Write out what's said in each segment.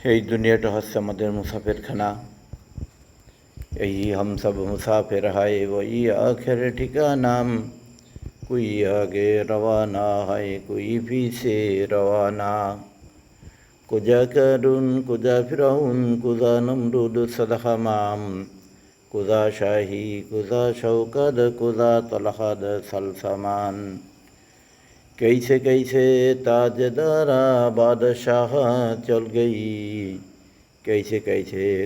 এই দুনিয়াটা হচ্ছে আমাদের মুসাফিরখানা। यही हम सब मुसाफिर है वही आखिर ठिकाना। कोई आगे रवाना है कोई पीछे रवाना। कुजा करून कुजा फिराउन कुजा नमरूद सदहमाम। कुजा शाही कुजा शौकत कुजा तलहद सलसमान। कैसे ताजदारा बादशाह चल गई। कैसे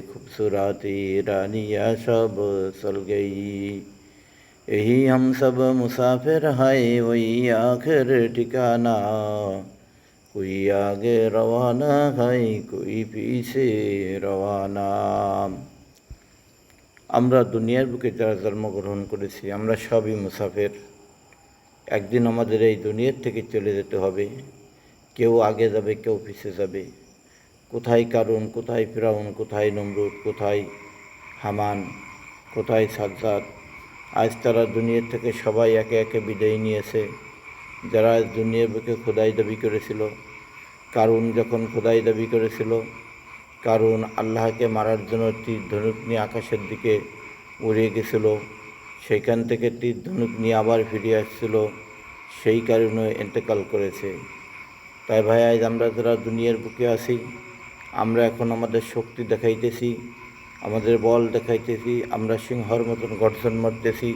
खूबसूरती रानियाँ सब चल गई। यही हम सब मुसाफिर है वही आखिर ठिकाना। कोई आगे रवाना है कोई पीछे रवाना। আমরা দুনিয়ার বুকে যারা জন্মগ্রহণ করেছি আমরা সবই মুসাফির। একদিন আমাদের এই দুনিয়ার থেকে চলে যেতে হবে। কেউ আগে যাবে কেউ পিছে যাবে। কোথায় কারুন কোথায় ফিরাউন কোথায় নমরুদ কোথায় হামান কোথায় সাজ্জাদ, আজ তারা দুনিয়ার থেকে সবাই একে একে বিদায় নিয়েছে। যারা আজ দুনিয়ার বুকে খোদাই দাবি করেছিল, কারুন যখন খোদাই দাবি করেছিল, কারুন আল্লাহকে মারার জন্য তীর ধনুক নিয়ে আকাশের দিকে উড়ে গেছিল, সেইখান থেকে তীর ধনুক নিয়ে আবার ফিরে আসছিল, সেই কারণে ইন্তেকাল করেছে। তাই ভাই আজ আমরা যারা দুনিয়ার বুকে আছি আমরা এখন আমাদের শক্তি দেখাইতেছি, আমাদের বল দেখাইতেছি, আমরা সিংহর মতন গর্জন মারতেছি।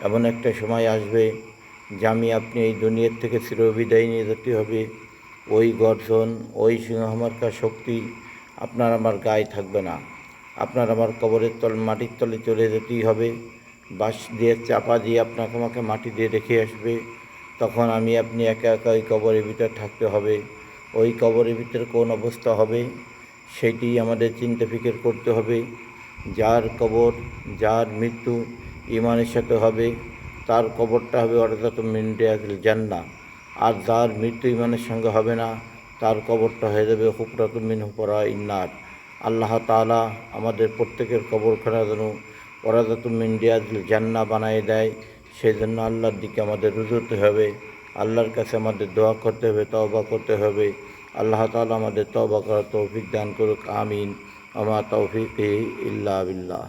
এমন একটা সময় আসবে যে আপনি এই দুনিয়ার থেকে চিরবিদায় নিয়ে যেতে হবে। ওই গর্জন ওই সিংহমার্কা শক্তি আপনার আমার গায়ে থাকবে না। আপনার আমার কবরের মাটির তলে চলে যেতেই হবে। বাঁশ দিয়ে চাপা দিয়ে আপনাকে আমাকে মাটি দিয়ে রেখে আসবে। তখন আপনি একা একা ওই কবরের ভিতর থাকতে হবে। ওই কবরের ভিতরে কোন অবস্থা হবে সেটি আমাদের চিন্তা ফিকির করতে হবে। যার কবর যার মৃত্যু ইমানের সাথে হবে তার কবরটা হবে ওয়ারাসাতুম মিন রিয়াজিল জান্নাহ। আর যার মৃত্যু ইমানের সঙ্গে হবে না তার কবরটা হয়ে যাবে হুফরাতুম মিন হুফরাইন নার। আল্লাহ তাআলা আমাদের প্রত্যেকের কবরখানা যেন ওয়ারাসাতুম মিন রিয়াজিল জান্নাহ বানিয়ে দেয়। সেই জন্য আল্লাহর দিকে আমাদের রুজু হতে হবে, আল্লাহর কাছে আমাদের দোয়া করতে হবে, তওবা করতে হবে। আল্লাহ তাআলা আমাদের তওবা করার তৌফিক দান করুক, আমিন। আমা তৌফিকি ইল্লা বিল্লাহ।